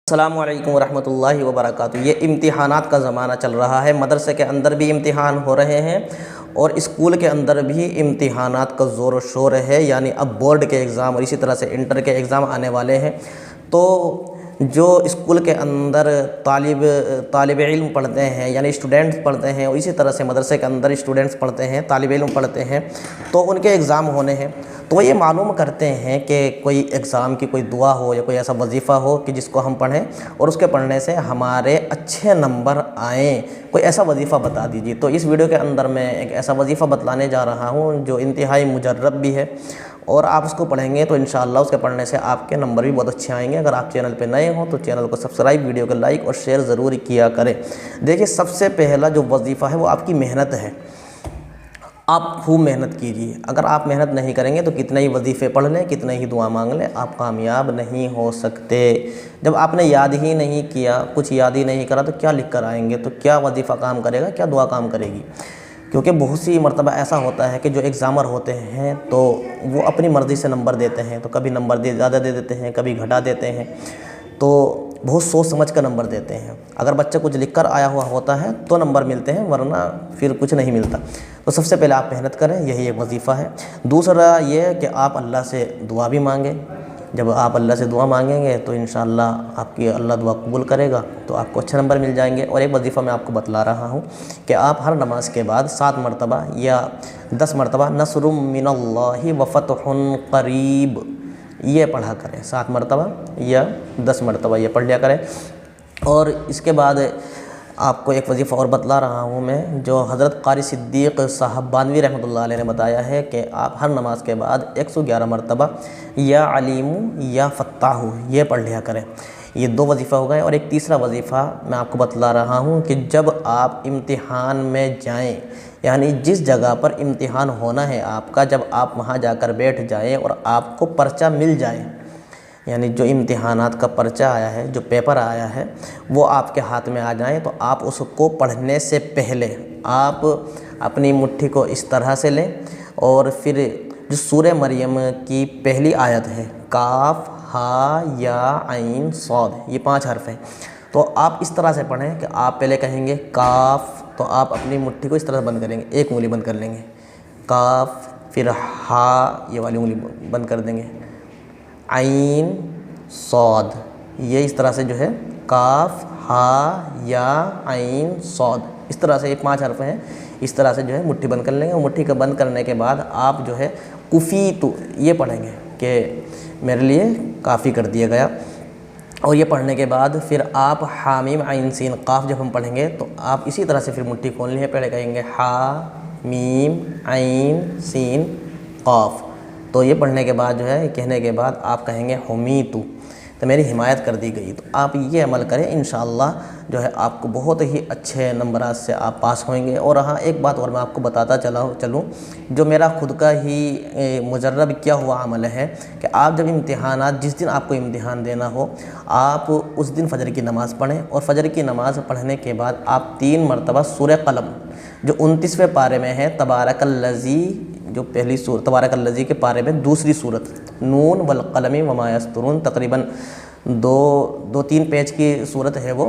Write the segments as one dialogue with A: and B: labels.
A: السلام علیکم ورحمۃ اللہ وبرکاتہ۔ یہ امتحانات کا زمانہ چل رہا ہے، مدرسے کے اندر بھی امتحان ہو رہے ہیں اور اسکول کے اندر بھی امتحانات کا زور و شور ہے، یعنی اب بورڈ کے اگزام اور اسی طرح سے انٹر کے اگزام آنے والے ہیں۔ تو جو اسکول کے اندر طالب علم پڑھتے ہیں، یعنی اسٹوڈنٹس پڑھتے ہیں، اور اسی طرح سے مدرسے کے اندر اسٹوڈنٹس پڑھتے ہیں، طالب علم پڑھتے ہیں، تو ان کے اگزام ہونے ہیں۔ تو وہ یہ معلوم کرتے ہیں کہ کوئی ایگزام کی کوئی دعا ہو یا کوئی ایسا وظیفہ ہو کہ جس کو ہم پڑھیں اور اس کے پڑھنے سے ہمارے اچھے نمبر آئیں، کوئی ایسا وظیفہ بتا دیجیے۔ تو اس ویڈیو کے اندر میں ایک ایسا وظیفہ بتلانے جا رہا ہوں جو انتہائی مجرب بھی ہے، اور آپ اس کو پڑھیں گے تو انشاءاللہ اس کے پڑھنے سے آپ کے نمبر بھی بہت اچھے آئیں گے۔ اگر آپ چینل پہ نئے ہوں تو چینل کو سبسکرائب، ویڈیو کو لائک اور شیئر ضرور کیا کریں۔ دیکھیے، سب سے پہلا جو وظیفہ ہے وہ آپ کی محنت ہے۔ آپ خوب محنت کیجیے۔ اگر آپ محنت نہیں کریں گے تو کتنے ہی وظیفے پڑھ لیں، کتنے ہی دعا مانگ لیں، آپ کامیاب نہیں ہو سکتے۔ جب آپ نے یاد ہی نہیں کیا، کچھ یاد ہی نہیں کرا، تو کیا لکھ کر آئیں گے؟ تو کیا وظیفہ کام کرے گا، کیا دعا کام کرے گی؟ کیونکہ بہت سی مرتبہ ایسا ہوتا ہے کہ جو ایگزامر ہوتے ہیں تو وہ اپنی مرضی سے نمبر دیتے ہیں، تو کبھی نمبر زیادہ دے دیتے ہیں، کبھی گھٹا دیتے ہیں، تو بہت سوچ سمجھ کر نمبر دیتے ہیں۔ اگر بچہ کچھ لکھ کر آیا ہوا ہوتا ہے تو نمبر ملتے ہیں، ورنہ پھر کچھ نہیں ملتا۔ تو سب سے پہلے آپ محنت کریں، یہی ایک وظیفہ ہے۔ دوسرا یہ کہ آپ اللہ سے دعا بھی مانگیں۔ جب آپ اللہ سے دعا مانگیں گے تو انشاءاللہ آپ کی اللہ دعا قبول کرے گا، تو آپ کو اچھے نمبر مل جائیں گے۔ اور ایک وظیفہ میں آپ کو بتلا رہا ہوں کہ آپ ہر نماز کے بعد 7 مرتبہ یا 10 مرتبہ نصر من اللہ وفتح قریب یہ پڑھا کریں، 7 مرتبہ یا 10 مرتبہ یہ پڑھ لیا کریں۔ اور اس کے بعد آپ کو ایک وظیفہ اور بتلا رہا ہوں میں، جو حضرت قاری صدیق صاحب بانوی رحمۃ اللہ علیہ نے بتایا ہے کہ آپ ہر نماز کے بعد 111 مرتبہ یا علیم یا فتاح یہ پڑھ لیا کریں۔ یہ 2 وظیفہ ہو گئے۔ اور ایک تیسرا وظیفہ میں آپ کو بتلا رہا ہوں کہ جب آپ امتحان میں جائیں، یعنی جس جگہ پر امتحان ہونا ہے آپ کا، جب آپ وہاں جا کر بیٹھ جائیں اور آپ کو پرچہ مل جائے، یعنی جو امتحانات کا پرچہ آیا ہے، جو پیپر آیا ہے، وہ آپ کے ہاتھ میں آ جائیں، تو آپ اس کو پڑھنے سے پہلے آپ اپنی مٹھی کو اس طرح سے لیں، اور پھر جو سورہ مریم کی پہلی آیت ہے، کاف ہا یا عین صاد، یہ 5 حرف ہیں، تو آپ اس طرح سے پڑھیں کہ آپ پہلے کہیں گے کاف، تو آپ اپنی مٹھی کو اس طرح بند کریں گے، ایک انگلی بند کر لیں گے، کاف، پھر ہا یہ والی انگلی بند کر دیں گے، عین صاد، یہ اس طرح سے جو ہے کاف ہا یا عین صاد، اس طرح سے یہ 5 حرف ہیں، اس طرح سے جو ہے مٹھی بند کر لیں گے۔ اور مٹھی کو بند کرنے کے بعد آپ جو ہے کفیت یہ پڑھیں گے کہ میرے لیے کافی کر دیا گیا۔ اور یہ پڑھنے کے بعد پھر آپ حامیم عین سین قاف جب ہم پڑھیں گے تو آپ اسی طرح سے پھر مٹھی کھولنی ہے، پہلے کہیں گے ہا میم عین سین قاف، تو یہ پڑھنے کے بعد جو ہے کہنے کے بعد آپ کہیں گے حمیتو، تو میری حمایت کر دی گئی۔ تو آپ یہ عمل کریں، انشاءاللہ جو ہے آپ کو بہت ہی اچھے نمبرات سے آپ پاس ہوئیں گے۔ اور ہاں، ایک بات اور میں آپ کو بتاتا چلوں، جو میرا خود کا ہی مجرب کیا ہوا عمل ہے کہ آپ جب امتحانات، جس دن آپ کو امتحان دینا ہو، آپ اس دن فجر کی نماز پڑھیں، اور فجر کی نماز پڑھنے کے بعد آپ 3 مرتبہ سورہ قلم جو 29ویں پارے میں ہے، تبارک الذی، جو پہلی سورت تبارک الذی کے پارے میں دوسری سورت، نون والقلم وما یسطرون، تقریباً 2-3 پیج کی سورت ہے وہ،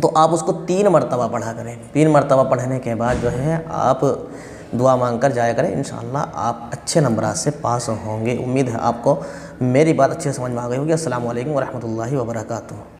A: تو آپ اس کو 3 مرتبہ پڑھا کریں۔ 3 مرتبہ پڑھنے کے بعد جو ہے آپ دعا مانگ کر جایا کریں، انشاءاللہ آپ اچھے نمبرات سے پاس ہوں گے۔ امید ہے آپ کو میری بات اچھے سمجھ میں آ گئی ہوگی۔ السلام علیکم ورحمۃ اللہ وبرکاتہ۔